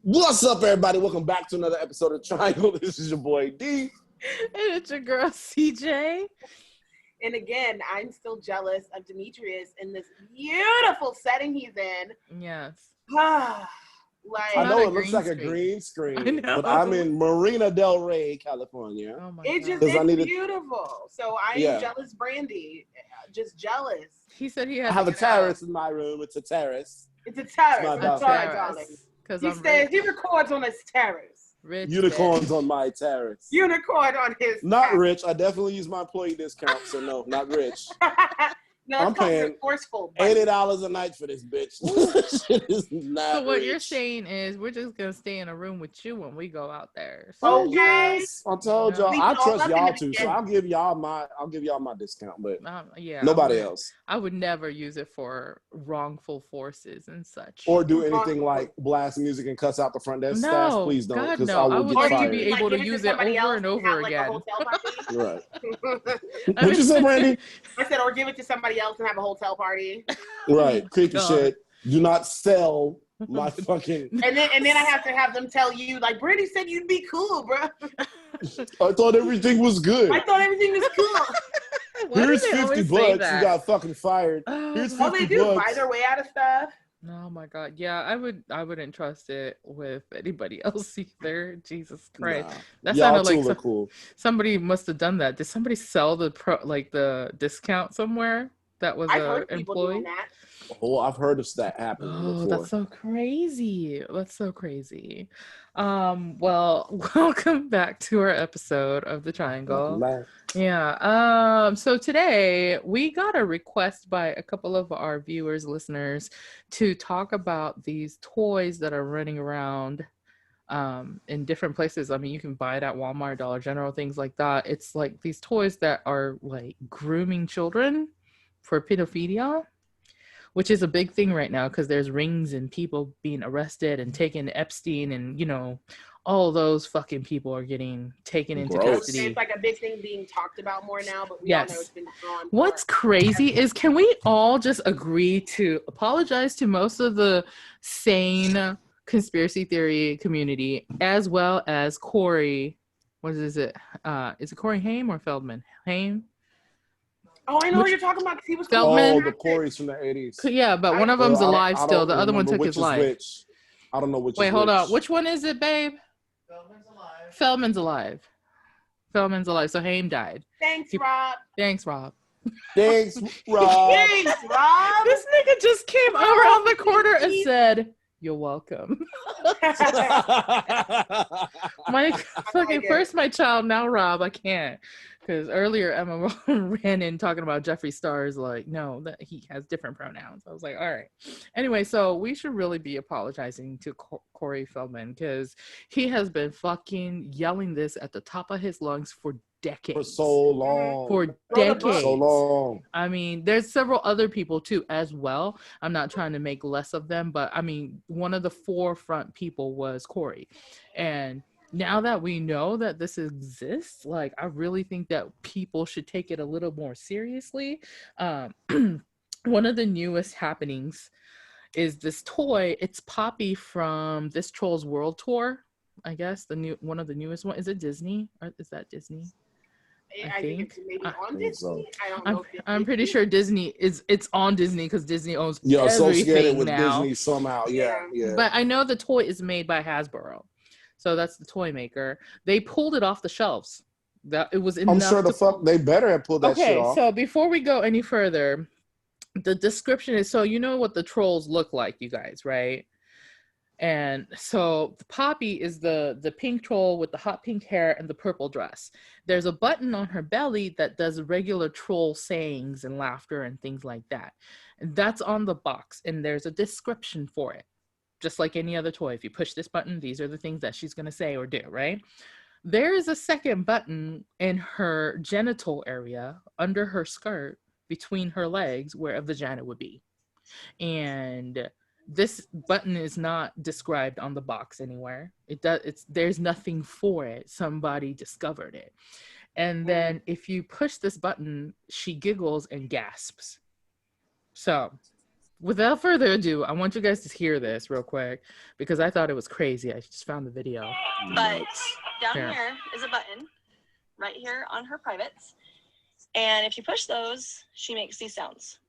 What's up, everybody? Welcome back to another episode of Triangl. This is your boy D. And it's your girl CJ. And again, I'm still jealous of Demetrius in this beautiful setting he's in. Yes. Like, I know it looks like a green screen, but I'm in Marina Del Rey, California. Oh my it's God. it's beautiful. So I am jealous, Brandy. Just jealous. He said he I has have a terrace in my room. It's a terrace. It's a terrace. I'm sorry, darling. He says he records on his terrace. Rich Unicorns bitch. on my terrace. Unicorn on his Not terrace. rich. I definitely use my employee discount, so no, not rich. No, I'm paying forceful. $80 a night for this bitch. Shit is not So what rich. you're saying is we're just gonna stay in a room with you when we go out there. Oh Okay. yes, I told y'all. I trust y'all too, so beginning. I'll give y'all my discount, but Yeah, nobody else. I would never use it for wrongful forces and such. Or do anything like blast music and cuss out the front desk staff. Please don't, God, because no. I will get like fired. to be able to use it over and over again. Right. What you say, Brandy? I said, or give it to somebody else and have a hotel party. Right. Creepy shit. Do not sell my fucking. And then I have to have them tell you, like, Brandy said you'd be cool, bro. I thought everything was good. I thought everything was cool. Here's $50. You got fucking fired. Here's $50. They do buy their way out of stuff. Oh my God. Yeah, I wouldn't trust it with anybody else either. Jesus Christ. Nah. That Y'all sounded like cool. Somebody must have done that. Did somebody sell the discount somewhere that was an employee? Oh, I've heard of that happening before. That's so crazy. Well, welcome back to our episode of the Triangl. Yeah. So today we got a request by a couple of our viewers, listeners, to talk about these toys that are running around in different places. I mean, you can buy it at Walmart, Dollar General, things like that. It's like these toys that are like grooming children for pedophilia, which is a big thing right now because there's rings and people being arrested and taken to Epstein, and all those fucking people are getting taken into custody. It's like a big thing being talked about more now, but we all know it's been gone. What's crazy is, can we all just agree to apologize to most of the sane conspiracy theory community, as well as Corey? What is it? Is it Corey Haim or Feldman? Haim? Oh, I know what you're talking about. He was Feldman. Oh, the Corys from the 80s. Yeah, but one of them's alive still. The other one took his life. Which. I don't know which. Wait, hold on. Which one is it, babe? Feldman's alive. So Haim died. Thanks, Rob. Thanks, Rob. Thanks, Rob. This nigga just came around the corner and said, "You're welcome." My fucking first my child, now Rob. I can't. Because earlier Emma ran in talking about Jeffree Star's like, no, that he has different pronouns. I was like, all right. Anyway, so we should really be apologizing to Corey Feldman because he has been fucking yelling this at the top of his lungs for decades. For so long. For decades. So long. I mean, there's several other people too as well. I'm not trying to make less of them, but I mean, one of the forefront people was Corey. And now that we know that this exists, like, I really think that people should take it a little more seriously. One of the newest happenings is this toy. It's Poppy from This Trolls World Tour, I guess. One of the newest one. Is it Disney? Or is that Disney? I think it's maybe on Disney. I don't know. I'm pretty sure Disney it's on Disney because Disney owns everything associated with now. Disney somehow. Yeah. But I know the toy is made by Hasbro. So that's the toy maker. They pulled it off the shelves. That it was enough. I'm sure they better have pulled that shit off. Okay, so before we go any further, the description is, so you know what the trolls look like, you guys, right? And so Poppy is the pink troll with the hot pink hair and the purple dress. There's a button on her belly that does regular troll sayings and laughter and things like that. And that's on the box, and there's a description for it. Just like any other toy, if you push this button, these are the things that she's going to say or do, right? There is a second button in her genital area, under her skirt, between her legs, where a vagina would be. And this button is not described on the box anywhere. There's nothing for it. Somebody discovered it. And then if you push this button, she giggles and gasps. So without further ado, I want you guys to hear this real quick because I thought it was crazy. I just found the video. But down here is a button right here on her privates. And if you push those, she makes these sounds.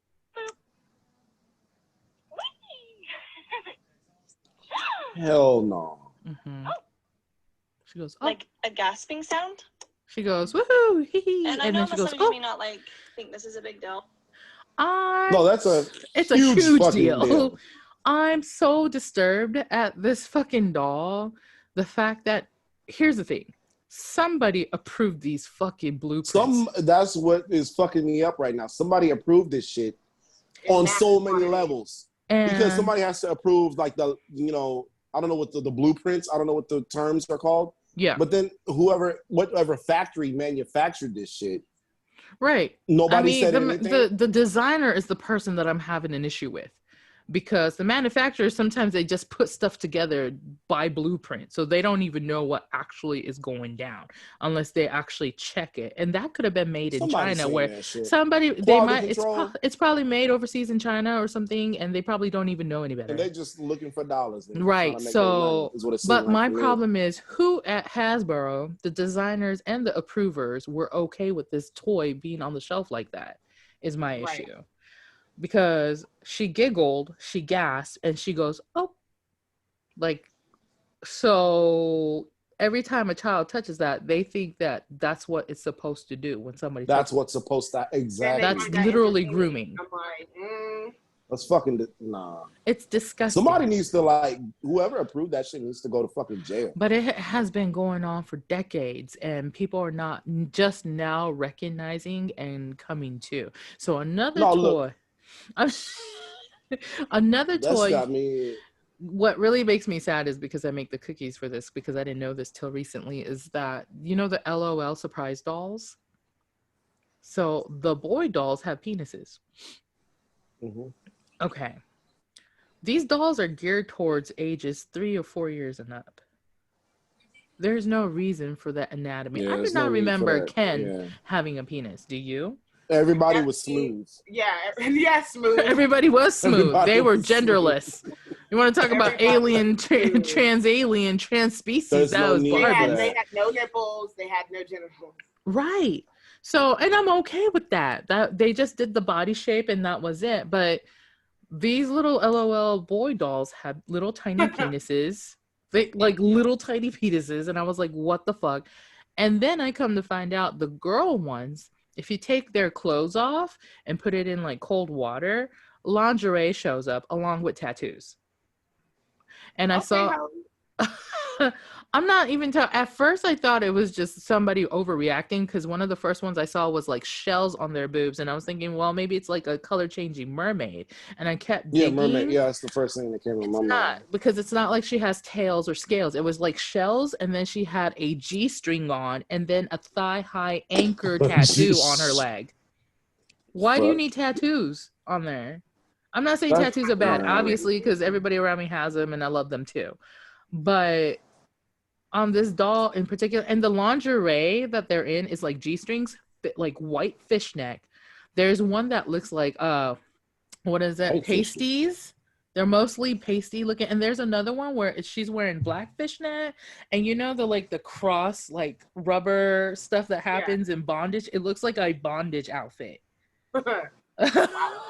Hell no. Mm-hmm. She goes, oh. Like a gasping sound. She goes, woohoo, hee hee. And I know that some of you may not like think this is a big deal. No, it's a huge deal. I'm so disturbed at this fucking doll. The fact that, here's the thing. Somebody approved these fucking blueprints. That's what is fucking me up right now. Somebody approved this shit on so many levels. Because somebody has to approve, like, the, you know, I don't know what the blueprints, I don't know what the terms are called. Yeah. But then whatever factory manufactured this shit. Right. Nobody said anything. The designer is the person that I'm having an issue with. Because the manufacturers, sometimes they just put stuff together by blueprint. So they don't even know what actually is going down unless they actually check it. And that could have been made in China where it's probably made overseas in China or something. And they probably don't even know any better. And they're just looking for dollars. Right. So, but my problem is who at Hasbro, the designers and the approvers were okay with this toy being on the shelf like that is my issue. Because she giggled, she gasped, and she goes, oh. Like, so every time a child touches that, they think that that's what it's supposed to do when somebody That's what's supposed to, exactly. That's literally grooming. I'm like, That's fucking, nah. It's disgusting. Somebody needs to, like, whoever approved that shit needs to go to fucking jail. But it has been going on for decades, and people are not just now recognizing and coming to. So another toy. Another toy. Got me. What really makes me sad is because I make the cookies for this, because I didn't know this till recently, is that, you know, the LOL surprise dolls? So the boy dolls have penises. Mm-hmm. Okay. These dolls are geared towards ages 3 or 4 years and up. There's no reason for that anatomy. I do not remember Ken having a penis. Do you? Everybody was smooth. Yeah, smooth. Everybody was smooth. They were genderless. You want to talk about alien, trans-alien, trans-species? That was barbara. They had no nipples. They had no genitals. Right. So, and I'm okay with that. That they just did the body shape and that was it. But these little LOL boy dolls had little tiny penises. They like little tiny penises, and I was like, what the fuck? And then I come to find out the girl ones, if you take their clothes off and put it in like cold water, lingerie shows up along with tattoos. And I saw, I'm not even at first I thought it was just somebody overreacting, because one of the first ones I saw was like shells on their boobs, and I was thinking, well, maybe it's like a color changing mermaid. And I kept digging. Mermaid. Yeah, that's the first thing that came to my mind. Not, because it's not like she has tails or scales. It was like shells, and then she had a G-string on, and then a thigh-high anchor tattoo on her leg. Why do you need tattoos on there? I'm not saying tattoos are bad, obviously, because everybody around me has them, and I love them too. But on this doll in particular, and the lingerie that they're in is like G-strings, like white fishnet. There's one that looks like what is it? Pasties. They're mostly pasty looking, and there's another one where she's wearing black fishnet, and you know the cross like rubber stuff that happens in bondage. It looks like a bondage outfit.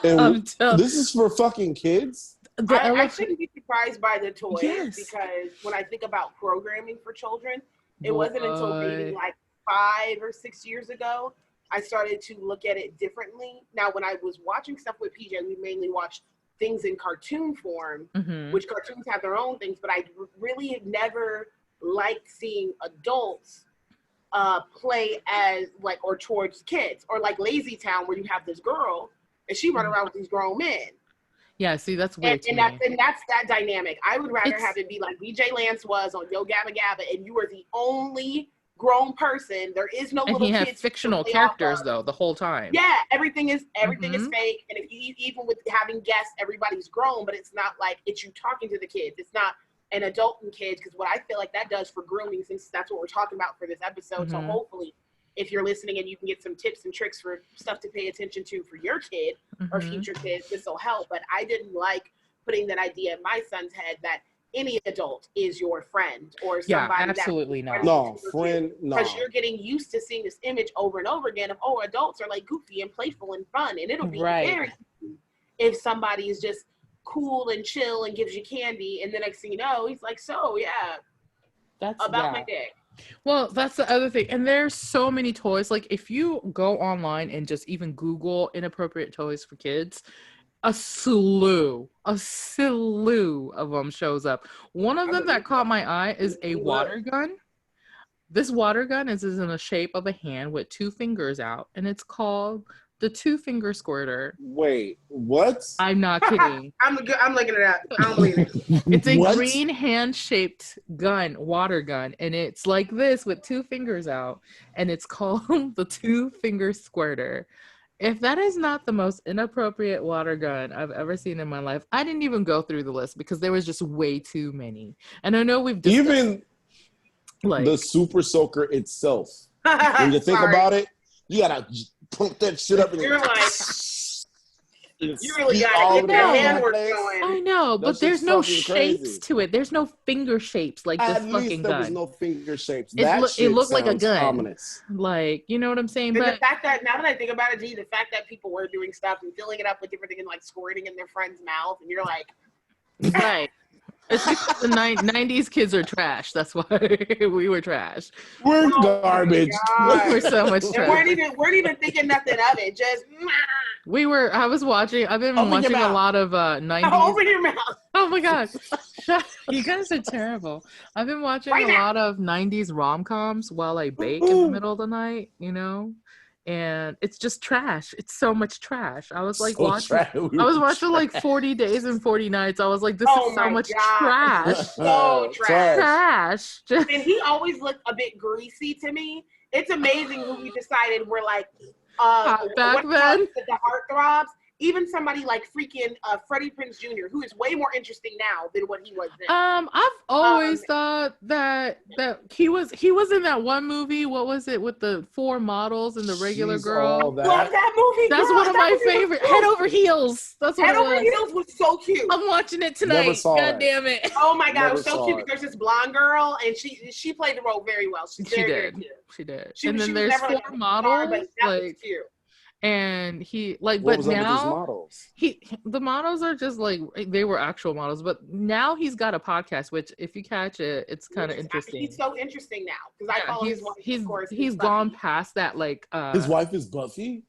This is for fucking kids. I shouldn't be surprised by the toys because when I think about programming for children, it wasn't until maybe like 5 or 6 years ago I started to look at it differently. Now, when I was watching stuff with PJ, we mainly watched things in cartoon form, which cartoons have their own things, but I really have never liked seeing adults play as like or towards kids, or like Lazy Town where you have this girl and she run around with these grown men. Yeah, see, that's weird. And that's that dynamic. I would rather have it be like BJ Lance was on Yo Gabba Gabba, and you are the only grown person. There is no little kids. And he has fictional characters though the whole time. Yeah, everything is fake. And if you even with having guests, everybody's grown, but it's not like it's you talking to the kids. It's not an adult and kids, because what I feel like that does for grooming, since that's what we're talking about for this episode. So hopefully if you're listening and you can get some tips and tricks for stuff to pay attention to for your kid or future kids, this will help. But I didn't like putting that idea in my son's head that any adult is your friend or somebody. Absolutely not. No, friend, no. Because you're getting used to seeing this image over and over again of, adults are like goofy and playful and fun. And it'll be very easy if somebody is just cool and chill and gives you candy. And the next thing you know, he's like, so yeah, that's about my dick. Well, that's the other thing. And there's so many toys. Like if you go online and just even Google inappropriate toys for kids, a slew of them shows up. One of them that caught my eye is a water gun. This water gun is in the shape of a hand with 2 fingers out, and it's called the 2-finger squirter. Wait, what? I'm not kidding. I'm looking it up. I don't believe it. It's a green hand-shaped gun, water gun, and it's like this with 2 fingers out, and it's called the 2-finger squirter. If that is not the most inappropriate water gun I've ever seen in my life, I didn't even go through the list because there was just way too many. And I know we've discussed, even like the super soaker itself. When you think about it, you gotta pump that shit up. You're like, you really gotta get that handwork going. I know, but there's no shapes to it. There's no finger shapes like this fucking gun. There was no finger shapes. It looked like a gun. Ominous. Like, you know what I'm saying? But the fact that, now that I think about it, the fact that people were doing stuff and filling it up with different things and like squirting in their friend's mouth, and you're like, right. It's because the 90s kids are trash. That's why we were trash. We're garbage. We're so much trash. Weren't even thinking nothing of it. Just I've been watching a lot of 90s. Open your mouth. Oh my god. You guys are terrible. I've been watching a lot of 90s rom-coms while I bake in the middle of the night, you know? And it's just trash. It's so much trash. I was like watching like 40 Days and 40 Nights. I was like, this is so much trash. So trash. And he always looked a bit greasy to me. It's amazing when we decided we're like, back then, the heartthrobs. Even somebody like freaking Freddie Prinze Jr., who is way more interesting now than what he was then. I've always thought that he was in that one movie. What was it with the 4 models and the regular girl? Love that movie. That's one of my favorite. Head Over Heels. That's what Head Over Heels was so cute. I'm watching it tonight. God damn it. Oh my god, it was so cute. There's this blonde girl, and she played the role very well. She did. And then there's 4 models. But that was cute. And he like, what but was now models? the models are just like, they were actual models, but now he's got a podcast, which if you catch it, it's kind of interesting. He's so interesting now because I call his wife. He's gone past that. Like his wife is Buffy.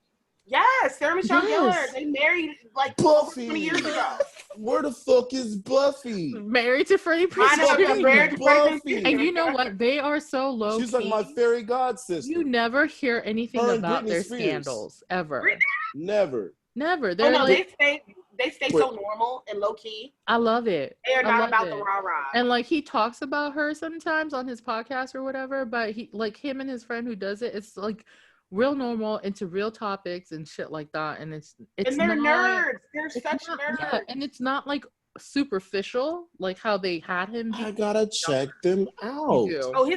Yes, Sarah Michelle Gellar. They married like Buffy 20 years ago. Where the fuck is Buffy? Married to Freddie Prinze Jr. And you know what? They are so low. She's like my fairy god sister. You never hear anything about their scandals ever. Never. They're like, they stay so normal and low key. I love it. They are not about the rah rah. And like he talks about her sometimes on his podcast or whatever, but he like him and his friend who does it, it's like real normal into real topics and shit like that, and it's and they're nerds. They're such nerds. Yeah, and it's not like superficial like how they had him. I gotta check them out.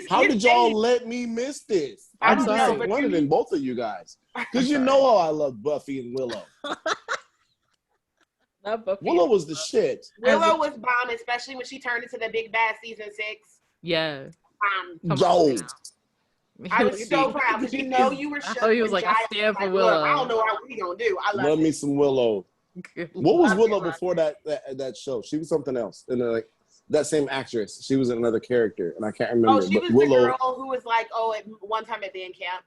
How did y'all let me miss this? I'm disappointed in both of you guys because you know how I love Buffy and Willow. Willow was the shit. Willow was bomb, especially when she turned into the big bad season 6. Yeah. I was so proud because you know you were shook. Oh, he was like, I stand for Willow. I don't know what we gonna do. I love me some Willow. What was Willow before that show? She was something else. And like that same actress, she was another character, and I can't remember. Oh, she was Willow, the girl who was like, one time at band camp.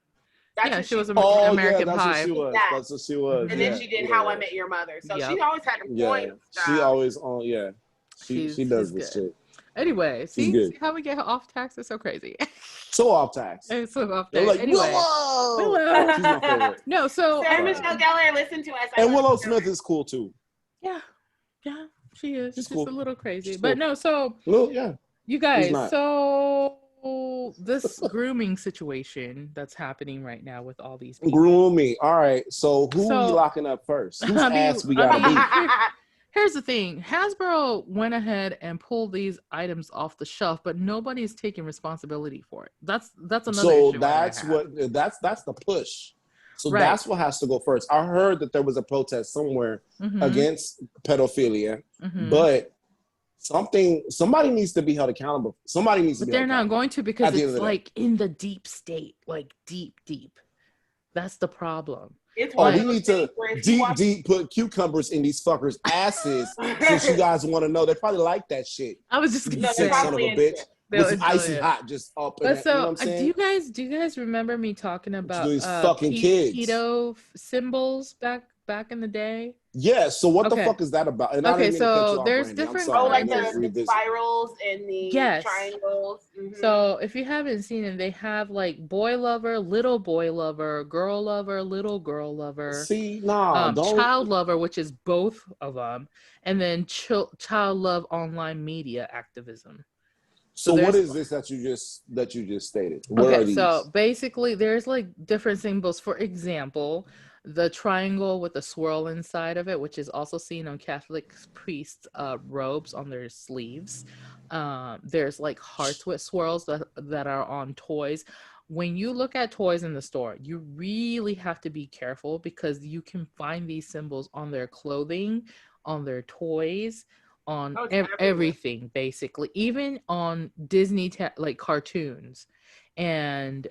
She was American Pie. That's what she was. And then she did How I Met Your Mother. So she always had a point. She always she does this shit. Anyway, see how we get off tax is so crazy. So off tax. It's so off tax. They're like, anyway. Willow! She's my favorite. No, so Sarah Michelle Gellar, listen to us. And Willow Smith is cool too. Yeah, she is. She's cool. A little crazy. She's but cool. No, so you guys, so this grooming situation that's happening right now with all these people. Grooming. All right. So who are we locking up first? Whose ass we gotta beat? Here's the thing. Hasbro went ahead and pulled these items off the shelf, but nobody's taking responsibility for it. That's another so issue. that's the push. So Right. that's what has to go first. I heard that there was a protest somewhere against pedophilia, but somebody needs to be held accountable. Somebody needs to be. But they're not going to, because it's like in the deep state, like deep. That's the problem. We need to deep put cucumbers in these fuckers' asses. Since you guys want to know, they probably like that shit. I was just gonna say, son of a bitch, with some icy hot just up. But so, you know what I'm saying? Do you guys remember me talking about these fucking kids pedo symbols back in the day? Yeah. So what the fuck is that about? And okay, so there's different. Like the spirals and the triangles. So if you haven't seen it, they have like boy lover, little boy lover, girl lover, little girl lover. See, don't. Child lover, which is both of them, and then child love online media activism. So what is this that you just stated? What are these? So basically there's like different symbols. For example, the triangle with the swirl inside of it, which is also seen on Catholic priests' robes on their sleeves. There's like hearts with swirls that are on toys. When you look at toys in the store, you really have to be careful, because you can find these symbols on their clothing, on their toys, on everything, basically, even on Disney like cartoons. And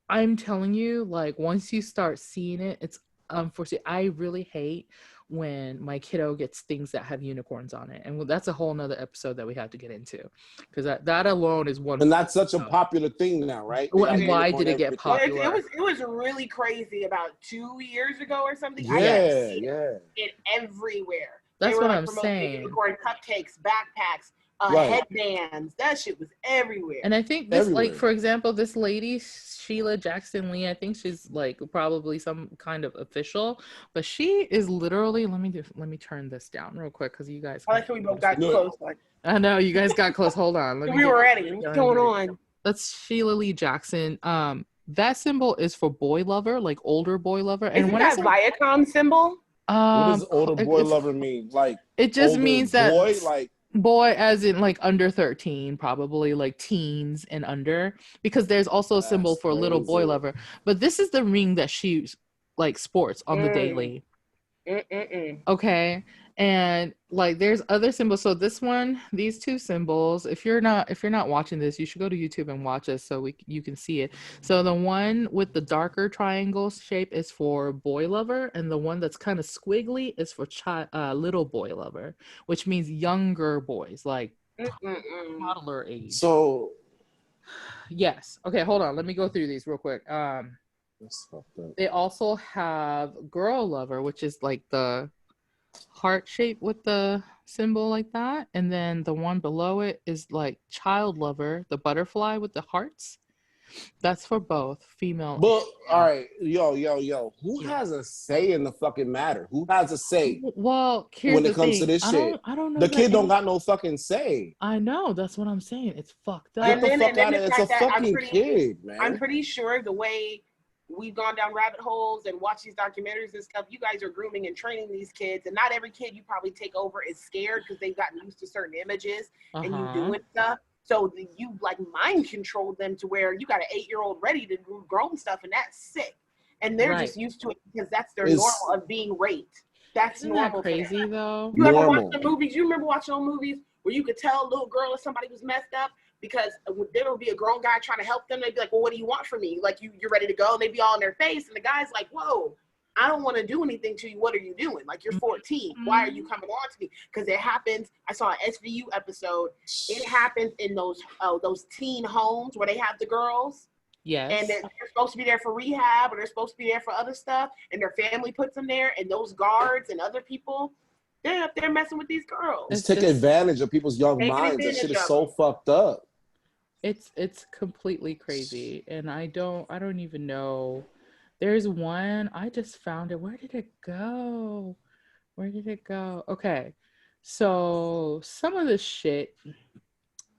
I'm telling you, like, once you start seeing it, it's unfortunate. I really hate when my kiddo gets things that have unicorns on it, and that's a whole nother episode that we have to get into, because that alone is one. And that's such a popular thing now, right? And why did it get popular? It was really crazy about 2 years ago or something. Yeah. It everywhere. That's what I'm saying. Unicorn cupcakes, backpacks, headbands. That shit was everywhere. And I think this, like, for example, this lady, Sheila Jackson Lee, I think she's like probably some kind of official, but she is literally, let me turn this down real quick, because you guys. I like how we both got close. Like, I know you guys got close. Hold on. We were ready. What's going on? That's Sheila Lee Jackson. That symbol is for boy lover, like older boy lover. And isn't that Viacom symbol? What does older boy lover mean? Like, it just means that boy, like boy as in like under 13, probably like teens and under, because there's also a symbol for little boy lover. But this is the ring that she like sports on the daily. Okay. And like there's other symbols. So this one, these two symbols, if you're not watching this, you should go to YouTube and watch us so you can see it. So the one with the darker triangle shape is for boy lover, and the one that's kind of squiggly is for little boy lover, which means younger boys, like toddler age. So yes. Okay, hold on. Let me go through these real quick. They also have girl lover, which is like the heart shape with the symbol like that, and then the one below it is like child lover, the butterfly with the hearts. That's for both female. But all right, yo, who has a say in the fucking matter? Who has a say? Well, when it comes to this shit, I don't know. The kid don't got no fucking say. I know, that's what I'm saying. It's fucked up. Get the fuck out of it. It's a fucking kid, man. I'm pretty sure the way we've gone down rabbit holes and watched these documentaries and stuff, you guys are grooming and training these kids, and not every kid you probably take over is scared because they've gotten used to certain images and you doing stuff. So you like mind control them to where you got an 8-year-old ready to do grown stuff, and that's sick. And they're just used to it because that's their normal of being raped. That's normal. That crazy though. You ever watch the movies? You remember watching those movies where you could tell a little girl if somebody was messed up? Because there would be a grown guy trying to help them. They'd be like, well, what do you want from me? Like, you're ready to go? And they'd be all in their face. And the guy's like, whoa, I don't want to do anything to you. What are you doing? Like, you're 14. Why are you coming on to me? Because it happens. I saw an SVU episode. It happens in those teen homes where they have the girls. Yes. And they're supposed to be there for rehab, or they're supposed to be there for other stuff. And their family puts them there. And those guards and other people, they're up there messing with these girls. It's taking advantage of people's young minds. That shit is so fucked up. It's completely crazy, and I don't even know. There's one, I just found it. Where did it go? Okay, so some of this shit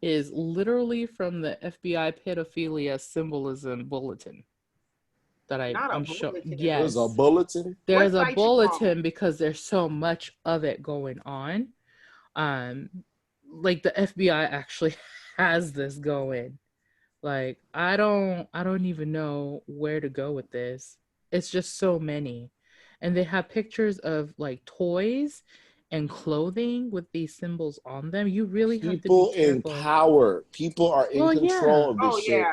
is literally from the FBI pedophilia symbolism bulletin. that I'm sure. Yes, there's a bulletin. There's a bulletin because there's so much of it going on. Like the FBI actually has this going. Like I don't even know where to go with this. It's just so many, and they have pictures of like toys and clothing with these symbols on them. You really have to be careful. In power. People are in control of this shit.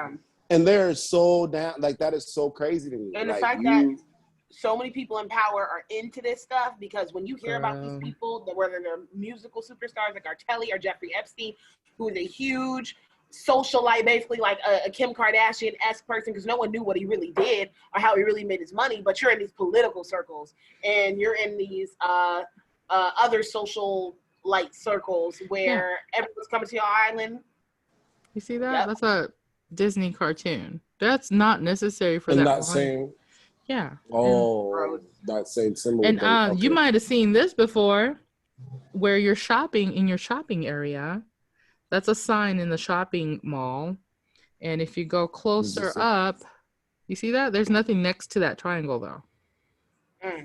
And they're so down. Like that is so crazy to me. And like, the fact that so many people in power are into this stuff, because when you hear about these people, whether they're musical superstars like R. Kelly or Jeffrey Epstein, who is a huge socialite, basically like a Kim Kardashian-esque person, because no one knew what he really did or how he really made his money, but you're in these political circles and you're in these other social light circles where everyone's coming to your island. You see that? That's a Disney cartoon. That's not necessary for that same. Yeah. Oh, that same symbol. And you might have seen this before, where you're shopping in your shopping area. That's a sign in the shopping mall. And if you go closer up, you see that? There's nothing next to that triangle, though.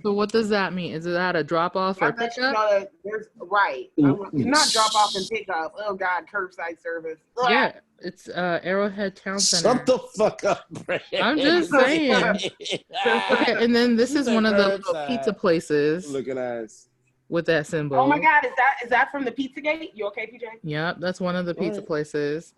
So what does that mean? Is that a drop off or pick up? Right. Not drop off and pick up. Oh God, curbside service. Ugh. Yeah, it's Arrowhead Town Center. Shut the fuck up, Brad. I'm just saying. Okay, and then this is one of the little pizza places. Look at us. With that symbol. Oh my God, is that from the Pizzagate? You okay, PJ? Yep, that's one of the pizza places.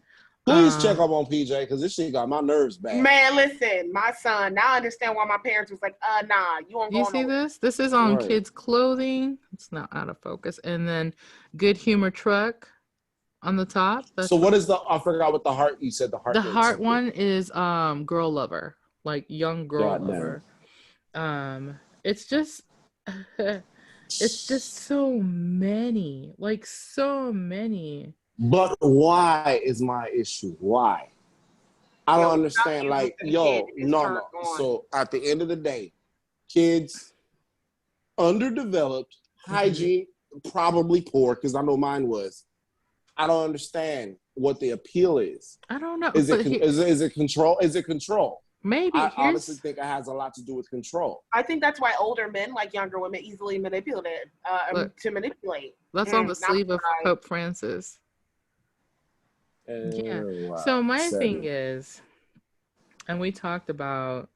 Please check up on PJ, because this shit got my nerves back. Man, listen, my son, now I understand why my parents was like, nah, you won't go. You see this? This is on kids' clothing. It's not out of focus. And then Good Humor Truck on the top. So what is I forgot what the heart, you said the heart. The heart one is girl lover, like young girl lover. It's just... it's just so many, like so many. But why is my issue? Why? I don't understand. Like, no. So at the end of the day, kids, underdeveloped, hygiene, probably poor, because I know mine was. I don't understand what the appeal is. I don't know. Is it control? Is it control? Maybe. I honestly think it has a lot to do with control. I think that's why older men, like younger women, easily manipulated to manipulate. That's on the sleeve of Pope Francis. Yeah. So my thing is, and we talked about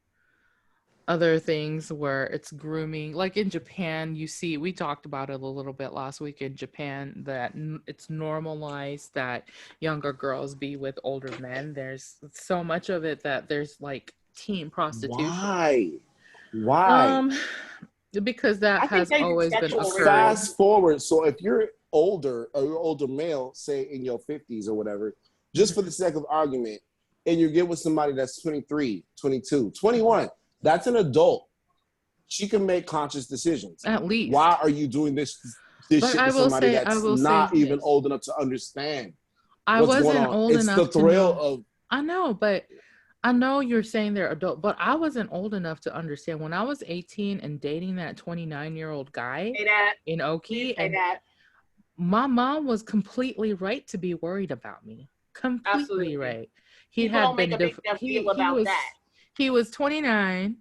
other things where it's grooming, like in Japan, we talked about it a little bit last week in Japan, that it's normalized that younger girls be with older men. There's so much of it that there's like teen prostitution. Why? Because that has always been occurring. Fast forward. So if you're older, or you're older male, say in your 50s or whatever, just for the sake of argument, and you get with somebody that's 23, 22, 21, that's an adult. She can make conscious decisions. At least. Why are you doing this shit with somebody that's not even old enough to understand what's going on? It's the thrill of... I know, but I know you're saying they're adult, but I wasn't old enough to understand. When I was 18 and dating that 29-year-old guy in Oki, and my mom was completely right to be worried about me. Completely right. He was 29.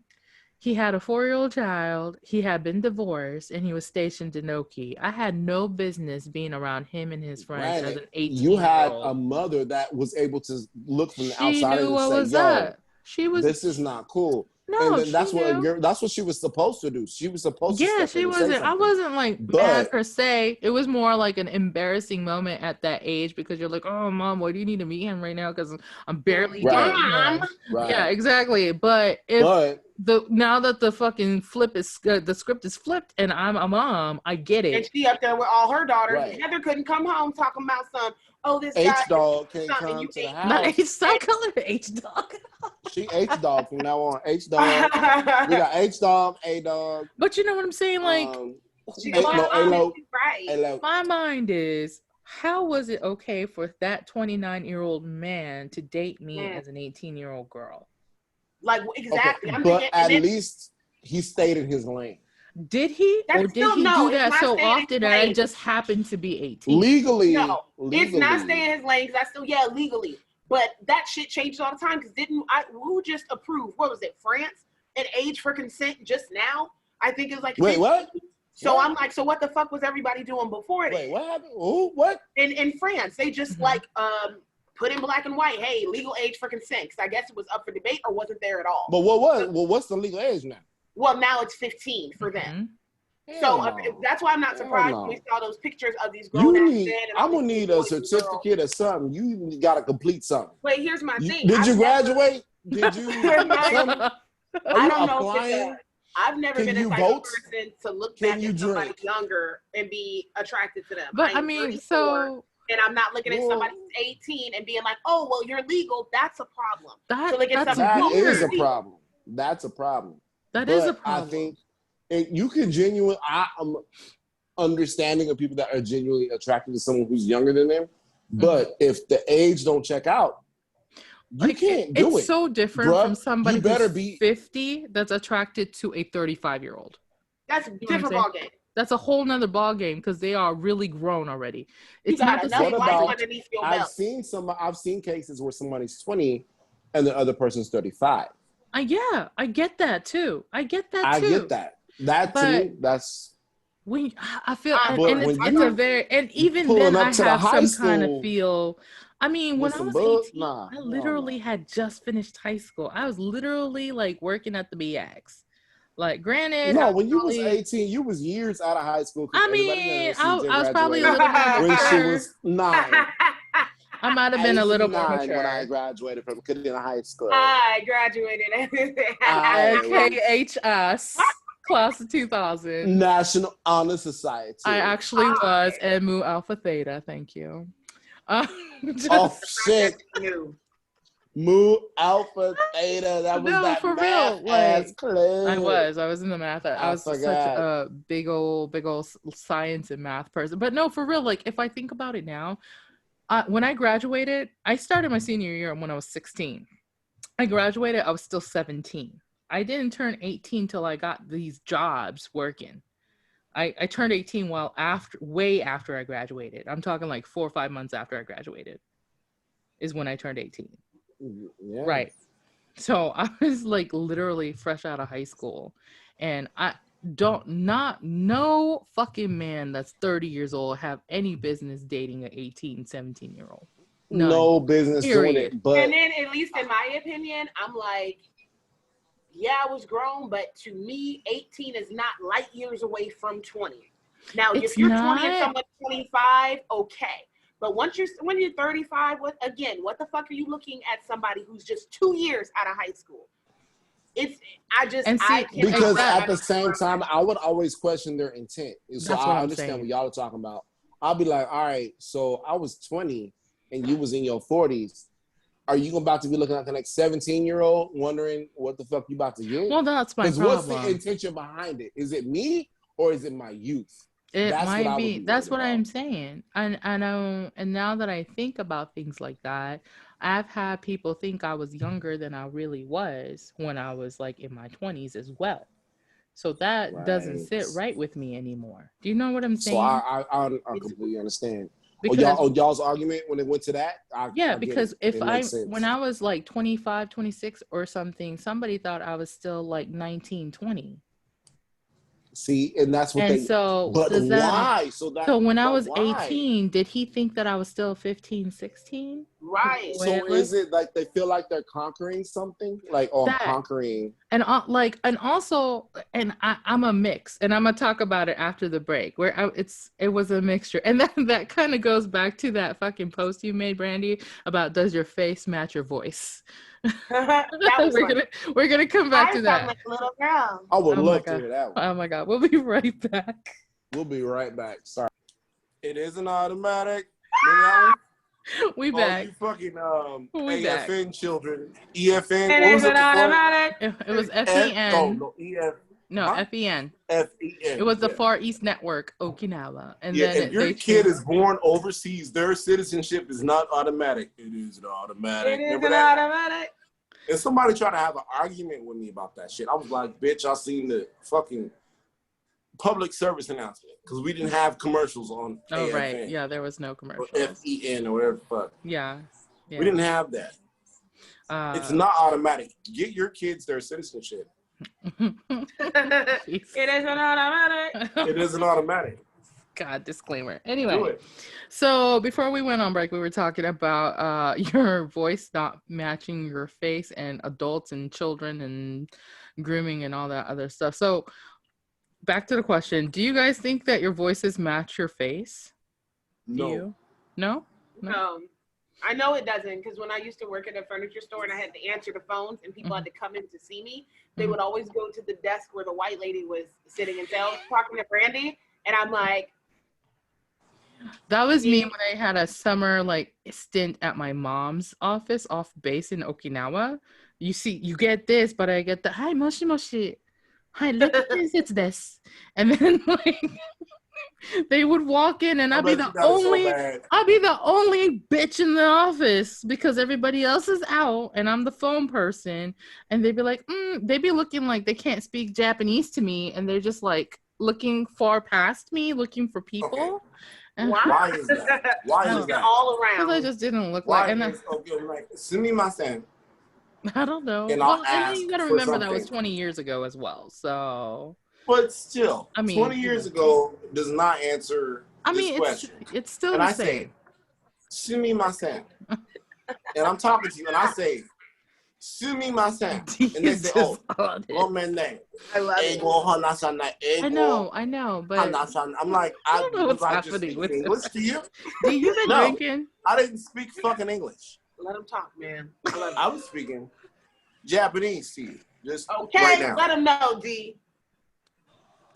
He had a 4-year-old child. He had been divorced, and he was stationed in Oki. I had no business being around him and his friends as an 18-year-old. You had a mother that was able to look from the outside and say, "Yo, this is not cool." No, and then that's what she was supposed to do. She was supposed to. Yeah, she wasn't. I wasn't like mad per se. It was more like an embarrassing moment at that age, because you're like, "Oh, mom, why do you need to meet him right now? Because I'm barely dating him." Right. Yeah, exactly. But now that the fucking the script is flipped, and I'm a mom, I get it. And she up there with all her daughters. Right. Heather couldn't come home talking about some. Oh, this H-Dog can't come to the house. Not H-Dog, call her H-Dog. She H-Dog from now on. H-Dog. We got H-Dog, A-Dog. But you know what I'm saying? Like, my mind is, how was it okay for that 29-year-old man to date me as an 18-year-old girl? Like, exactly. Okay, but at least he stayed in his lane. Did he? Or did he do that so often that I just happened to be 18? Legally. No, it's not staying in his lane, because legally. But that shit changed all the time, because who just approved? What was it, France? an age for consent just now. I think it's like wait, 50. what? So what? I'm like, so what the fuck was everybody doing before that? Wait, what happened? Ooh, what? In France, they just like put in black and white, hey, legal age for consent. Because I guess it was up for debate or wasn't there at all. But what's the legal age now? Well, now it's 15 for them. So that's why I'm not surprised when we saw those pictures of these grown ass men. I'm gonna need a certificate or something. You gotta complete something. Wait, here's my thing. Did you graduate? Did you? I don't know if I've never been a type of person to look back at somebody younger and be attracted to them. But I mean, so. And I'm not looking at somebody who's 18 and being like, oh, well, you're legal. That's a problem. That is a problem. That's a problem. That is a problem. I think you can I'm understanding of people that are genuinely attracted to someone who's younger than them. But if the age don't check out, you can't do it. It's so different from somebody who's 50 that's attracted to a 35-year-old. That's a different ballgame. That's a whole nother ball game because they are really grown already. It's not the same. I've seen cases where somebody's 20 and the other person's 35. Yeah, I get that too. I get that. That to me, that's when I feel, and even then I have some kind of feel. I mean, when I was 18, I literally had just finished high school. I was literally like working at the BX. Like, granted, when you was 18, you was years out of high school. I mean, I was probably a little more mature. When she was 9. I might have been a little more mature. When I graduated from Canadian high school. I graduated. KHS, class of 2000. National Honor Society. I actually was at Mu Alpha Theta. Thank you. Shit. Mu Alpha Theta. That was that for math real. Ass class. I was in the math. I was such a big old science and math person. But no, for real. Like, if I think about it now, when I graduated, I started my senior year when I was 16. I graduated, I was still 17. I didn't turn 18 till I got these jobs working. I turned 18 way after I graduated. I'm talking like 4 or 5 months after I graduated is when I turned 18. Yeah. Right. So I was like literally fresh out of high school, and no fucking man that's 30 years old have any business dating an 18, 17-year-old. No business doing it. But and then, at least in my opinion, I'm like, yeah, I was grown, but to me, 18 is not light years away from 20. Now, if you're 20 and someone's 25, okay. But when you're 35, what the fuck are you looking at somebody who's just 2 years out of high school? Because at the same time, I would always question their intent. So I understand what y'all are talking about. I'll be like, all right, so I was 20 and you was in your 40s. Are you about to be looking at the next 17-year-old wondering what the fuck you about to do? Well, that's my problem. Because what's the intention behind it? Is it me or is it my youth? It might be. That's what I'm saying. And now that I think about things like that, I've had people think I was younger than I really was when I was like in my 20s as well. So that doesn't sit right with me anymore. Do you know what I'm saying? So I completely understand. Y'all's argument when it went to that? Because when I was like 25, 26 or something, somebody thought I was still like 19, 20. See, and that's what why? So when I was 18, did he think that I was still 15, 16? Right. So is it like they feel like they're conquering something? Like, conquering. And also, I'm a mix, and I'm gonna talk about it after the break, where it was a mixture, and that kind of goes back to that fucking post you made, Brandy, about does your face match your voice? we're gonna come back to that. Like a little girl. I would love to hear that one. Oh my god, we'll be right back. We'll be right back. Sorry. It isn't automatic. We back. You fucking AFN back. Children. EFN. It isn't automatic. It was FEN. FEN. FEN. It was the Far East Network, Okinawa. And then if your kid is born overseas, their citizenship is not automatic. It isn't automatic. It isn't automatic. And somebody tried to have an argument with me about that shit. I was like, bitch, I seen the fucking public service announcement because we didn't have commercials on AFN. Right. Yeah, there was no commercials. Or FEN or whatever the fuck. Yeah. We didn't have that. It's not automatic. Get your kids their citizenship. It isn't automatic. It isn't automatic. God, disclaimer. Anyway, so before we went on break, we were talking about your voice not matching your face and adults and children and grooming and all that other stuff. So back to the question. Do you guys think that your voices match your face? No. No? I know it doesn't, because when I used to work at a furniture store and I had to answer the phones and people had to come in to see me, they would always go to the desk where the white lady was sitting and talking to Brandy, and I'm like, that was me when I had a summer stint at my mom's office off base in Okinawa. You see, you get this, but I get the hi moshi moshi, hi look at this, it's this, and then they would walk in and I'd be the only bitch in the office because everybody else is out and I'm the phone person, and they'd be like, they'd be looking like they can't speak Japanese to me and they're just like looking far past me, looking for people. Okay. Why is that? Why is that? All around. Because I just didn't look Why like. Sumimasen. I don't know. And you gotta remember that was 20 years ago as well. So. But still, 20 years ago does not answer this question. It's still and the I same. Say, sumimasen. And I'm talking to you and I say, sumimasen. And they say, gomenne. I love it. I know, but I'm like, I don't know what's just happening speak with English to you? You've been drinking? I didn't speak fucking English. Let him talk, man. I was speaking Japanese to you. Just okay, right now. Let him know, D.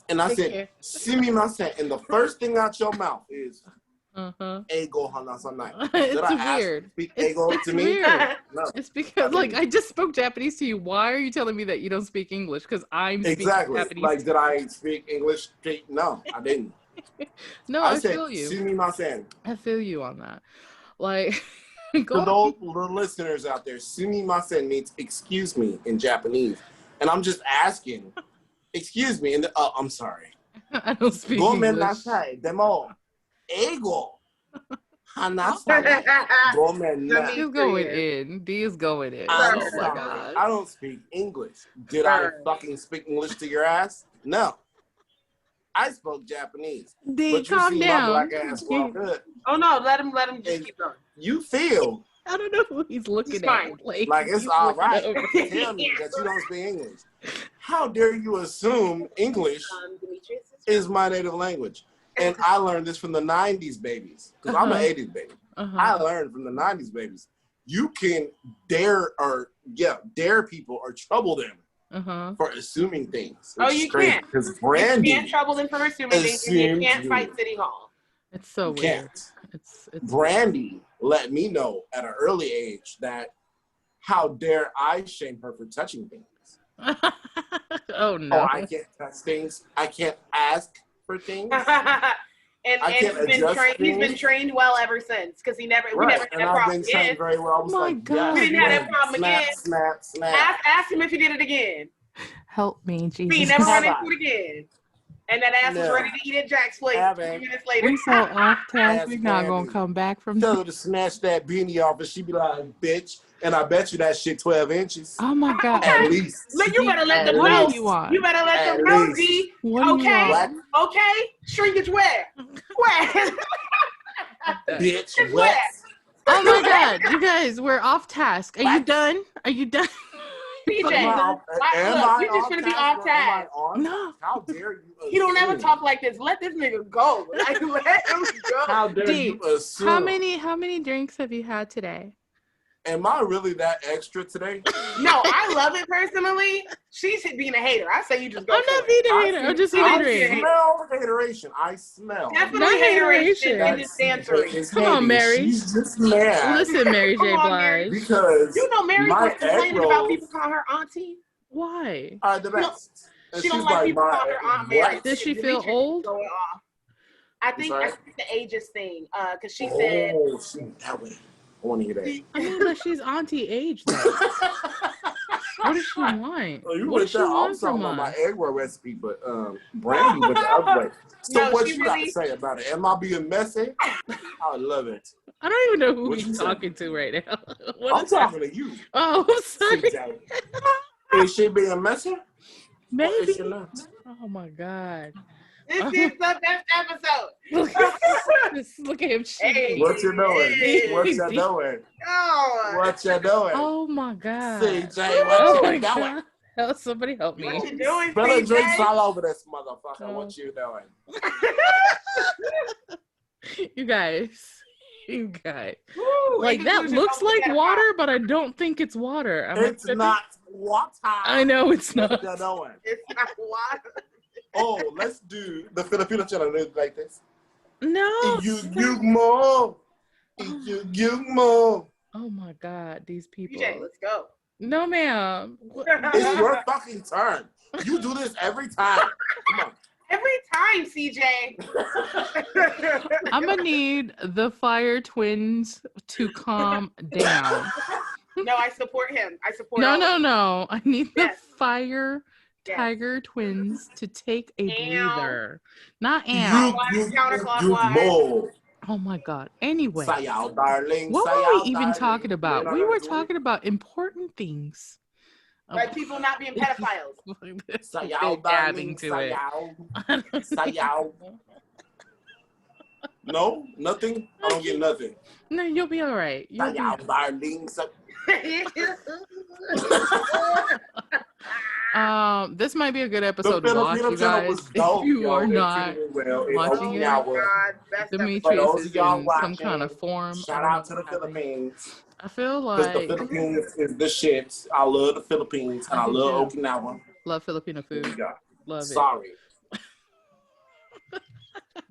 And I said, sumimasen. And the first thing out your mouth is, Eigo hanasanai. It's weird. Speak Eigo to me? Weird. No. It's because, I just spoke Japanese to you. Why are you telling me that you don't speak English? Because I'm speaking Japanese. Did I speak English? No, I didn't. No, I feel you. Sumimasen. I feel you on that. For those listeners out there, sumimasen means excuse me in Japanese. And I'm just asking, excuse me. And I'm sorry. I don't speak Gomen English. nasai. Demo. Eigo. Hanasai. Gomen nasai. He's going in. D is going in. I'm oh sorry. my God. I don't speak English. Did I fucking speak English to your ass? No. I spoke Japanese. D, calm down. My black ass well good. Oh no, let him just keep going. You feel I don't know who he's looking it's at. fine. Like it's all right. Tell me that you don't speak English. How dare you assume English is my native language? And I learned this from the 90s babies. Because I'm an 80s baby. I learned from the 90s babies. You can dare people or trouble them for assuming things. Oh, you can't. Because Brandy, you can't trouble them for assuming things. And you can't fight City Hall. It's so weird. It's Brandy let me know at an early age that how dare I shame her for touching things. Oh no. Oh, I can't touch things. I can't ask for things. And he's been trained well ever since because we never had that problem I've been trained very well. I was God. We didn't have that problem again. Snap. Ask him if he did it again. Help me, Jesus. We never run into it again. And that ass was ready to eat at Jack's place 2 minutes later. We so off task, we're not going to come back from Tell her to snatch that beanie off and she be like, bitch. And I bet you that shit 12 inches. Oh my God. At least. Look, you better let them what know. Do you want? You better let them know, D. Okay? Shrinkage where? Where? Bitch, wet. Oh my God. You guys, we're off task. Are you done? Are you done? PJ, you just gonna be off task. No. How dare you? He don't ever talk like this. Let this nigga go. Let him go. How dare you assume? How many drinks have you had today? Am I really that extra today? No, I love it personally. She's being a hater. I say you just go. I'm not being a hater. I'm just hating. I smell hateration. I smell. Definitely hateration. And just answering. Come on, Mary. She's just mad. Listen, Mary J. Blige. Because you know Mary was complaining about people calling her auntie. Why? The best. She don't like people calling her Aunt Mary. Did she feel old? I think that's the ages thing. Because she said. Oh, she that way. I want to hear that. I mean, but she's auntie age though. What does she want? What does she want from us? My egg roll recipe, but Brandy with the other way. So what you got to say about it? Am I being messy? I love it. I don't even know who he's talking to right now. I'm talking to you. Oh, sorry. Is she being messy? Maybe. Oh my God. This is the best episode. Look at him. Hey, what you doing? hey. What you doing? Oh. What you doing? Oh my God. CJ, what you doing? God. Help, somebody help me. What you doing, Spilling CJ? drinks all over this motherfucker. Oh. What you doing? You guys. Woo, Like that looks like water, but I don't think it's water. It's not water. I know it's not. It's not water. Oh, let's do the Filipino channel like this. No. Mo. Oh my God, these people. CJ, let's go. No, ma'am. It's your fucking turn. You do this every time. Come on. Every time, CJ. I'm gonna need the Fire Twins to calm down. No, I support him. I support. No. I need the Yes. Fire Tiger Twins to take a breather. Not counterclockwise. Oh my God. Anyway, Sayao, darling. what Sayao, were we even darling. talking about? We were talking about important things. Like people not being pedophiles. Sayao, dabbing darling. to Sayao. Sayao. No? Nothing? I don't get nothing. No, you'll be all right. Sayao, darling. This might be a good episode to watch, you guys. If you are not watching it, Dimitri is in some kind of form. Shout out to the Philippines. I feel like the Philippines is the shit. I love the Philippines and I love Okinawa. Love Filipino food. Love it. Sorry.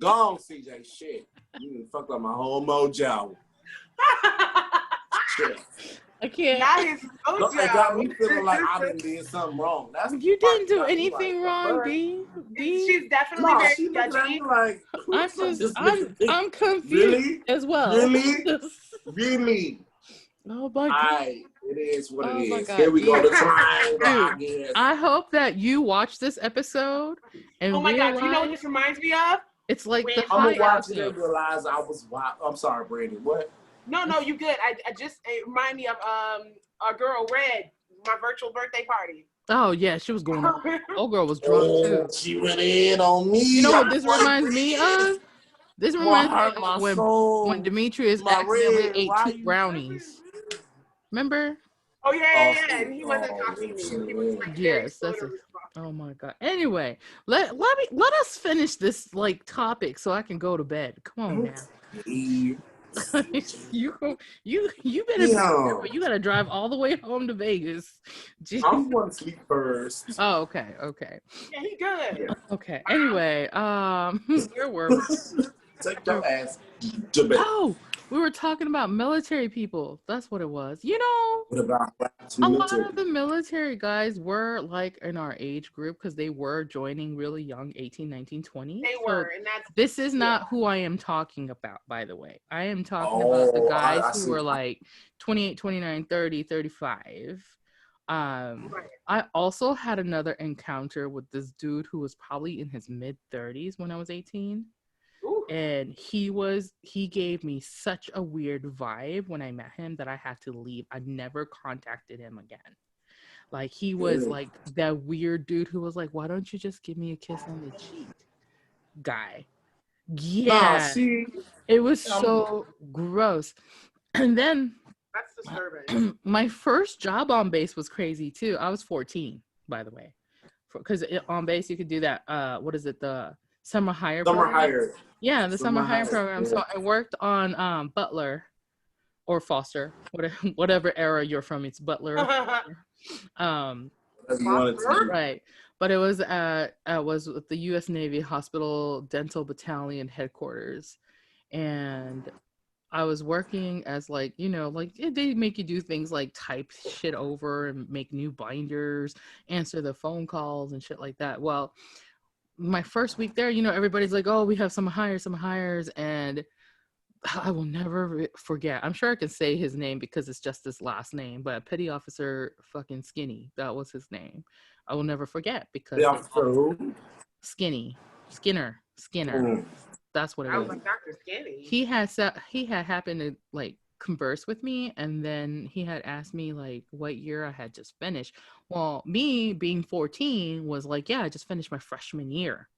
Go on, CJ. Shit. You fucked up my whole mojo. Shit. I can't. Not his mojo. It got me feeling like I did something wrong. You didn't do anything wrong, D. She's definitely very judgy. Like, I'm confused as well. Really? Oh my God. It is what it is. God. Here we go. The triangle. I hope that you watch this episode and oh my God, do you know what this reminds me of? It's like the I'm gonna watch it and realize I was wild. I'm sorry, Brandy. What? No, you good. It reminded me of our girl Red, my virtual birthday party. Oh yeah, she was going on. Old girl was drunk too. She went in on me. You know what this reminds me of? This reminds me of when Demetrius accidentally ate 2 brownies. Remember? Oh yeah. And he wasn't talking to me. He was like, yes, that's it. Oh my God. Anyway, let us finish this like topic so I can go to bed. Come on now. Yeah. you better be careful. You gotta drive all the way home to Vegas. Jeez. I'm going to sleep first. Oh, okay. Yeah, he good. Okay. Anyway, where were we? Take your ass to bed. Oh, we were talking about military people. That's what it was. You know, What about a lot of the military guys were like in our age group because they were joining really young, 18, 19, 20. They were, and this is not who I am talking about, by the way. I am talking about the guys who were like 28, 29, 30, 35. I also had another encounter with this dude who was probably in his mid-30s when I was 18. Ooh. And he gave me such a weird vibe when I met him that I had to leave. I never contacted him again. Like he was like that weird dude who was like, why don't you just give me a kiss on the cheek guy? Yeah. It was so gross. And then that's disturbing. My first job on base was crazy too. I was 14, by the way. Because on base you could do that what is it, the summer hire program? Yeah, the summer hire program. Yeah. So I worked on Butler or Foster, whatever era you're from. It's Butler. Right. But it was with the U.S. Navy Hospital Dental Battalion headquarters, and I was working as like, you know, like they make you do things like type shit over and make new binders, answer the phone calls and shit like that. Well, my first week there, you know, everybody's like, oh, we have some hires, and I will never forget. I'm sure I can say his name because it's just his last name, but Petty Officer fucking Skinny, that was his name. I will never forget because Skinner. That's what it was. I was like Dr. Skinny. He had happened to like converse with me, and then he had asked me like what year I had just finished. Well, me being 14 was like, yeah, I just finished my freshman year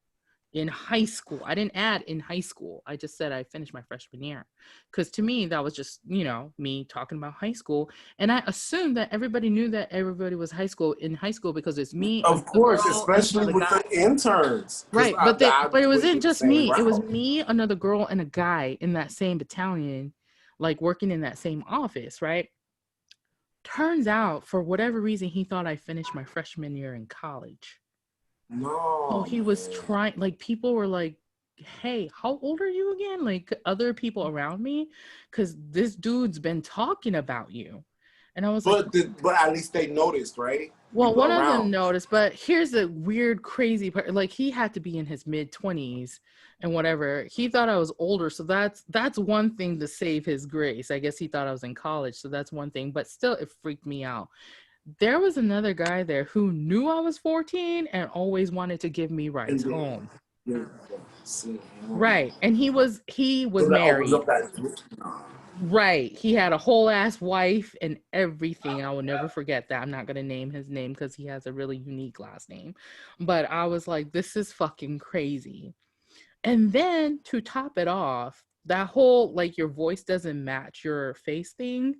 in high school. I didn't add in high school. I just said I finished my freshman year. Because to me, that was just, you know, me talking about high school. And I assumed that everybody knew that everybody was in high school because it's me. Of course, especially with the interns. Right. But it wasn't just me. It was me, another girl, and a guy in that same battalion, like working in that same office, right? Turns out, for whatever reason, he thought I finished my freshman year in college. No. Oh, he was trying, like, people were like, hey, how old are you again? Like, other people around me, because this dude's been talking about you. And I was but at least they noticed, right? Well, people one around. Of them noticed, but here's the weird, crazy part. Like, he had to be in his mid-20s and whatever. He thought I was older, so that's one thing to save his grace. I guess he thought I was in college, so that's one thing. But still, it freaked me out. There was another guy there who knew I was 14 and always wanted to give me rides home. Yeah. Right. And he was married. Right. He had a whole ass wife and everything. I will never forget that. I'm not going to name his name because he has a really unique last name. But I was like, this is fucking crazy. And then to top it off, that whole, like, your voice doesn't match your face thing.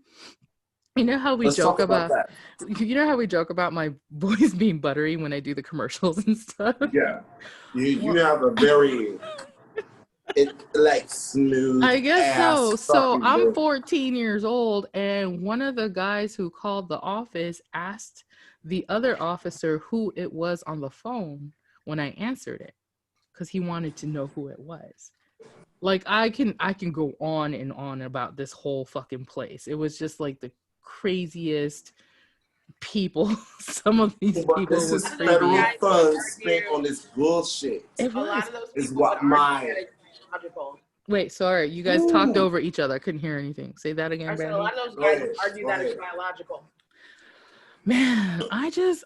You know how we joke about my voice being buttery when I do the commercials and stuff? Yeah. You have a very smooth. I guess so. So I'm 14 years old, and one of the guys who called the office asked the other officer who it was on the phone when I answered it, because he wanted to know who it was. Like, I can go on and on about this whole fucking place. It was just like the craziest people. Some of these people. This is federal funds spent on this bullshit. It was. A lot of those is what my. Wait, sorry, you guys talked over each other. I couldn't hear anything. Say that again, Brandon. A lot of those guys argue that it's biological. Man, I just.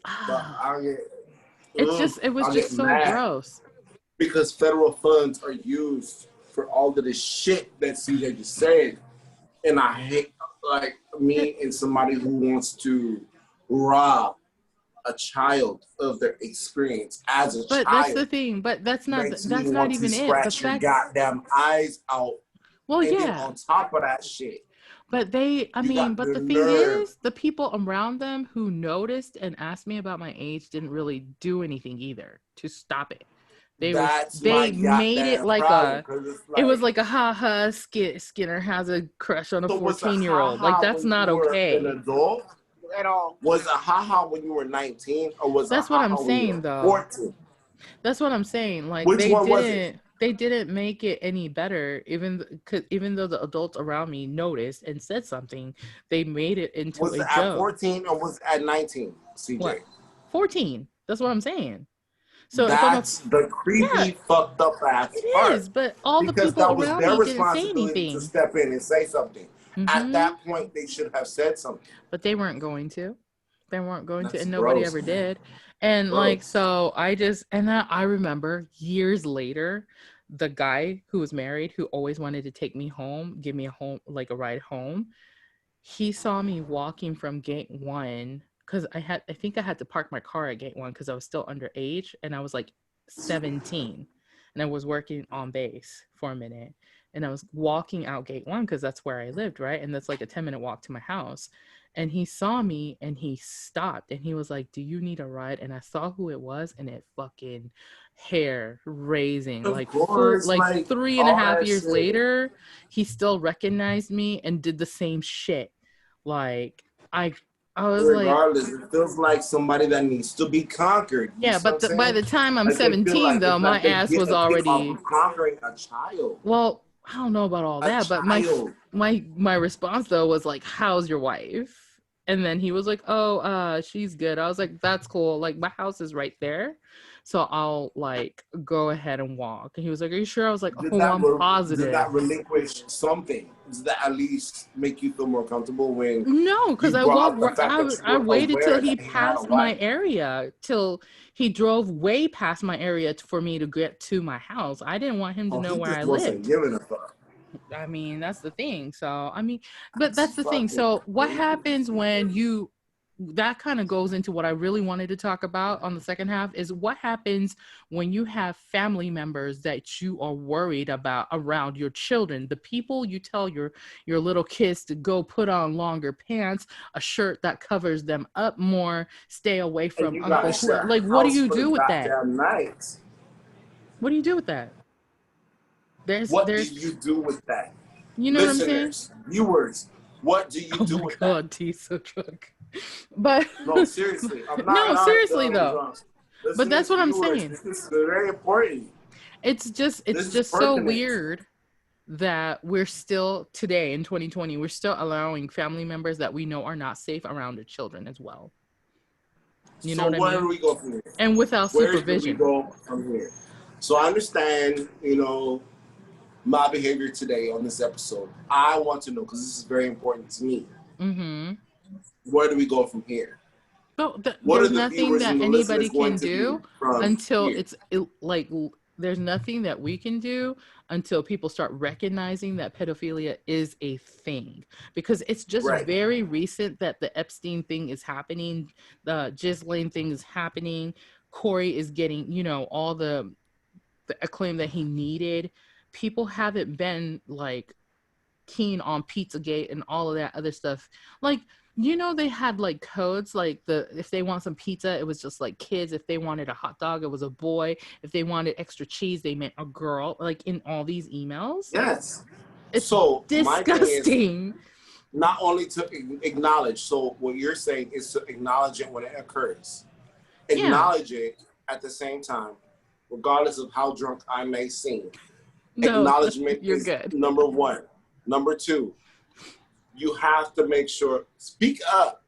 It was just so gross. Because federal funds are used for all of this shit that CJ just said, and I hate. Like me and somebody who wants to rob a child of their experience as a child. But that's the thing. But that's not even it. Scratch your goddamn eyes out. Well, and yeah. Then on top of that shit. But the thing is, the people around them who noticed and asked me about my age didn't really do anything either to stop it. They made it like it was like a ha-ha, Skinner has a crush on a 14-year-old. Like, that's not okay. An adult? At all. Was a ha-ha when you were 19, or was that's what I'm saying, though. 14? That's what I'm saying. Like, they didn't make it any better, even though the adults around me noticed and said something. They made it into a joke. Was it at 14 or was it at 19, CJ? What? 14. That's what I'm saying. So that's the creepy, fucked up ass part. It is, but all the people around me didn't say anything. To step in and say something. Mm-hmm. At that point, they should have said something. But they weren't going to. They weren't going to, and nobody ever did. And I remember years later, the guy who was married, who always wanted to take me home, give me a ride home. He saw me walking from gate 1. Because I think I had to park my car at gate 1 because I was still underage, and I was like 17, and I was working on base for a minute, and I was walking out gate 1 because that's where I lived, right? And that's like a 10-minute walk to my house. And he saw me and he stopped and he was like, "Do you need a ride?" And I saw who it was, and it fucking hair raising. Like 3.5 years later, he still recognized me and did the same shit. Like, I was regardless, it feels like somebody that needs to be conquered. Yeah, but by the time I'm 17, though, my ass was already conquering a child. Well, I don't know about all that, but my response though was like, "How's your wife?" And then he was like, "Oh, she's good." I was like, "That's cool. Like, my house is right there, so I'll like go ahead and walk." And he was like, "Are you sure?" I was like, "Oh, I'm positive." Did that relinquish something? Does that at least make you feel more comfortable when? No, because I waited till he passed my area, till he drove way past my area for me to get to my house. I didn't want him to know where I lived. Giving a fuck. I mean, that's the thing. So, I mean, but that's the thing. So what happens when you, that kind of goes into what I really wanted to talk about on the second half, is what happens when you have family members that you are worried about around your children, the people you tell your little kids to go put on longer pants, a shirt that covers them up more, stay away from Uncle who, like, what do you do with that? What do you do with that? What do you do with that? You know what I'm saying? Viewers, what do you do with that? Oh my God, T's so drunk. But no, seriously. Seriously though. But that's what I'm saying. This is very important. It's just so weird that we're still today in 2020, we're still allowing family members that we know are not safe around their children as well. You know what I mean? So where do we go from here? And without supervision. Where do we go from here? So I understand, my behavior today on this episode. I want to know, because this is very important to me. Mm-hmm. Where do we go from here? No, there's nothing that anybody can do until there's nothing that we can do until people start recognizing that pedophilia is a thing, because it's just very recent that the Epstein thing is happening. The Ghislaine thing is happening. Corey is getting, all the acclaim that he needed. People haven't been like keen on Pizzagate and all of that other stuff. Like, they had like codes, like if they want some pizza, it was just like kids. If they wanted a hot dog, it was a boy. If they wanted extra cheese, they meant a girl. Like in all these emails. Yes. It's so disgusting. Not only to acknowledge. So what you're saying is to acknowledge it when it occurs. Acknowledge it at the same time, regardless of how drunk I may seem. Acknowledgement is good. Number one. Number two, you have to make sure, speak up.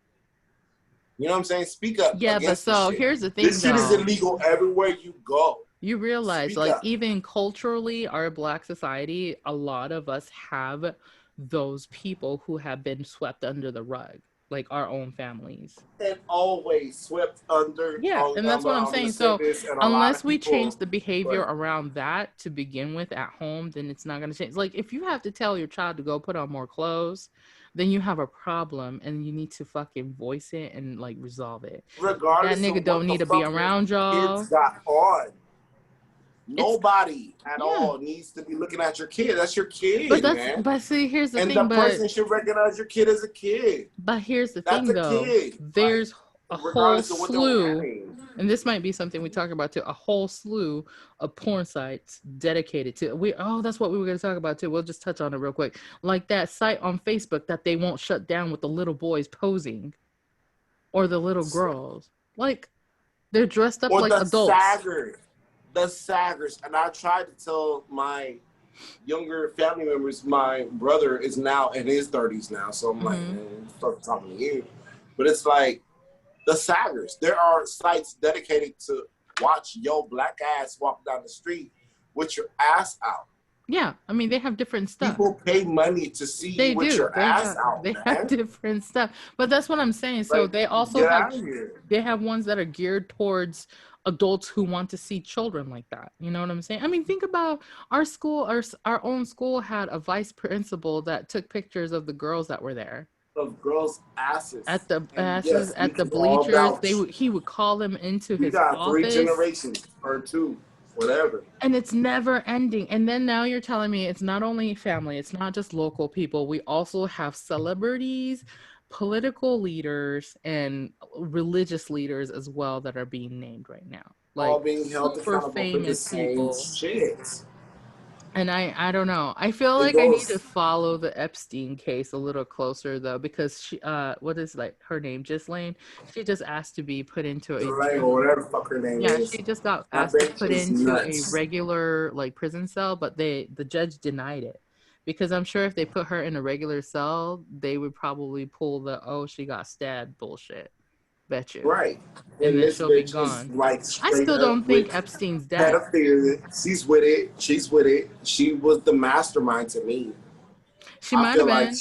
You know what I'm saying? Speak up. Yeah, but so here's the thing. This shit is illegal everywhere you go. You realize, even culturally, our Black society, a lot of us have those people who have been swept under the rug, like our own families. And always swept under. Yeah, and that's what I'm saying. So unless we change the behavior around that to begin with at home, then it's not going to change. Like if you have to tell your child to go put on more clothes, then you have a problem and you need to fucking voice it and like resolve it. Regardless, that nigga don't need to be around y'all. Kids got on. Nobody at all needs to be looking at your kid. That's your kid, man. But see, here's the thing. And the person should recognize your kid as a kid. But here's the thing, though. There's a whole slew, and this might be something we talk about too, a whole slew of porn sites dedicated to, that's what we were going to talk about too. We'll just touch on it real quick. Like that site on Facebook that they won't shut down with the little boys posing or the little girls. Like, they're dressed up like adults. The saggers. And I tried to tell my younger family members, my brother is now in his 30s now, so I'm like, man, start talking to you. But it's like, the saggers. There are sites dedicated to watch your black ass walk down the street with your ass out. Yeah, I mean, they have different stuff. People pay money to see you with your ass out. They have different stuff. But that's what I'm saying. So they also have ones that are geared towards adults who want to see children like that. You know what I'm saying? I mean, think about our school. Our own school had a vice principal that took pictures of the girls that were there. Of girls' asses. At the bleachers. He would call them into his office. 3 generations or 2. Whatever. And it's never ending. And then now you're telling me it's not only family, it's not just local people. We also have celebrities, political leaders, and religious leaders as well that are being named right now. Like, all being held accountable for the same shit. And I don't know. I feel like I need to follow the Epstein case a little closer though, because she what is like her name, Ghislaine? She just asked to be put into whatever the fuck her name is. Yeah, she just got asked to put into a regular like prison cell, but the judge denied it. Because I'm sure if they put her in a regular cell, they would probably pull the she got stabbed bullshit. Bet you. Right. And then she'll be gone. Like, I still don't think Epstein's dead. Pedophilia. She's with it. She was the mastermind to me. She might have been.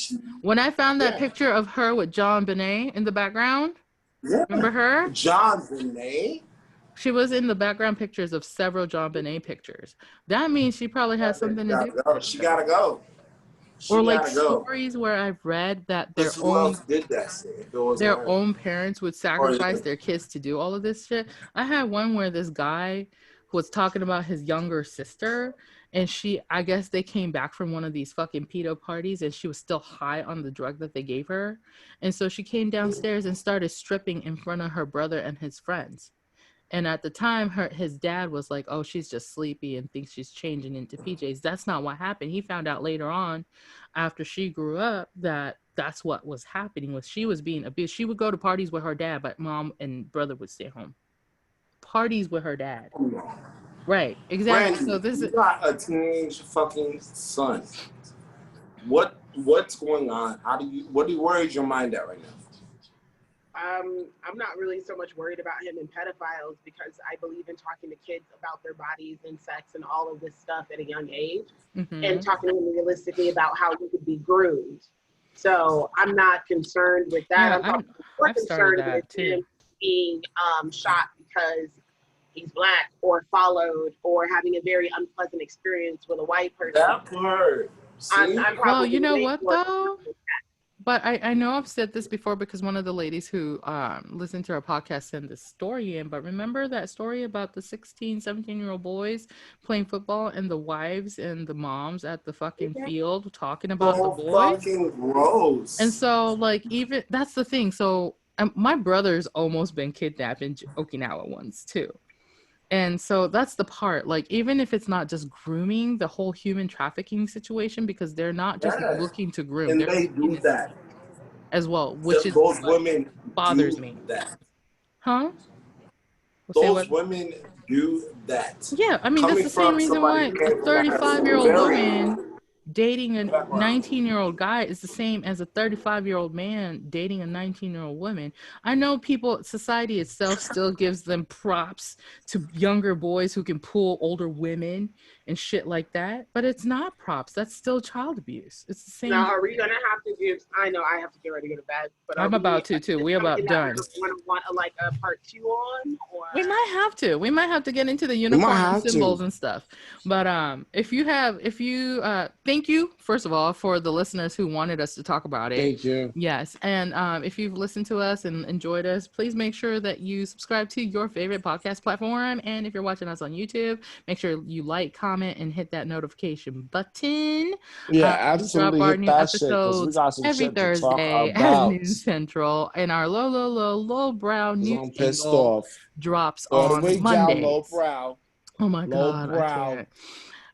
When I found that picture of her with John Bonet in the background, remember her? John Bonet? She was in the background pictures of several John Bonet pictures. That means she probably has something to do with it. She gotta go. Or like stories where I've read that their own parents would sacrifice their kids to do all of this shit. I had one where this guy was talking about his younger sister, and I guess they came back from one of these fucking pedo parties, and she was still high on the drug that they gave her, and so she came downstairs and started stripping in front of her brother and his friends. And at the time, his dad was like, oh, she's just sleepy and thinks she's changing into PJs. That's not what happened. He found out later on, after she grew up, that that's what was happening. She was being abused. She would go to parties with her dad, but mom and brother would stay home. Parties with her dad. Right, exactly. Randy, so this you got a teenage fucking son. What's going on? Where is your mind at right now? I'm not really so much worried about him and pedophiles because I believe in talking to kids about their bodies and sex and all of this stuff at a young age, and talking to them realistically about how you could be groomed. So I'm not concerned with that. Yeah, I'm more concerned with him being shot because he's Black or followed or having a very unpleasant experience with a white person. That part. Well, you know what though? But I know I've said this before because one of the ladies who listened to our podcast sent this story in. But remember that story about the 16, 17-year-old boys playing football and the wives and the moms at the fucking field talking about the boys? Fucking gross. And so, like, even that's the thing. So my brother's almost been kidnapped in Okinawa once too. And so that's the part, like, even if it's not just grooming, the whole human trafficking situation, because they're not just looking to groom. And they do that as well, which is those women bothers me. That. Huh? Those women do that. Yeah, I mean, that's the same reason why a 35-year-old woman dating a 19-year-old guy is the same as a 35-year-old man dating a 19-year-old woman. I know society itself still gives them props to younger boys who can pull older women and shit like that, but it's not props. That's still child abuse. It's the same. Now, are we gonna have to do? I know I have to get ready to go to bed, but I'm about to too. We're about done. Want like a part 2 on? Or? We might have to. We might have to get into the uniform and symbols and stuff. But thank you first of all for the listeners who wanted us to talk about it. Thank you. Yes, and if you've listened to us and enjoyed us, please make sure that you subscribe to your favorite podcast platform. And if you're watching us on YouTube, make sure you like, comment, and hit that notification button. Yeah, absolutely. Drop our new episodes every Thursday at noon Central, and our low brow news pissed off drops on Mondays. Low brow. Oh my god! I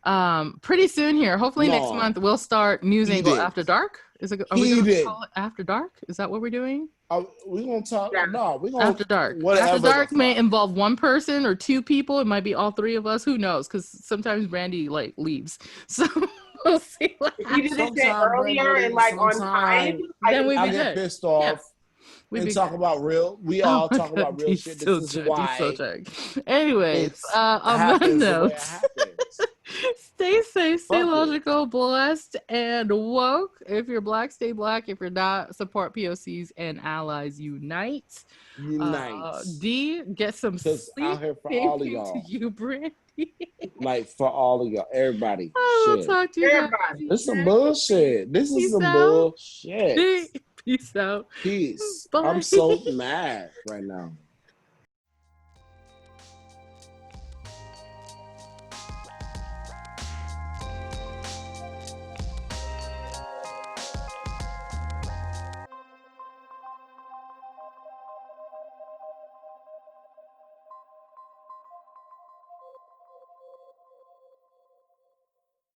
can't. Pretty soon here. Hopefully next month we'll start News Angle After Dark. Are we going to call it After Dark? Is that what we're doing? We're going to talk. Yeah. No, we're going After Dark. After Dark may involve one person or two people. It might be all three of us. Who knows? Because sometimes Brandy leaves. So we'll see what happens. If you did it earlier and like on time, then we'd be get pissed off. Yeah. We talk about real. We all talk about real shit. This is why. Anyways, on that note, stay safe, stay logical, blessed, and woke. If you're Black, stay Black. If you're not, support POCs and allies. Unite. D, get some sleep. Out here for all of y'all. To you, Brandy. Like for all of y'all, everybody. We'll talk to you. Everybody. This is some bullshit. This is some bullshit. Peace out. Peace. Bye. I'm so mad right now.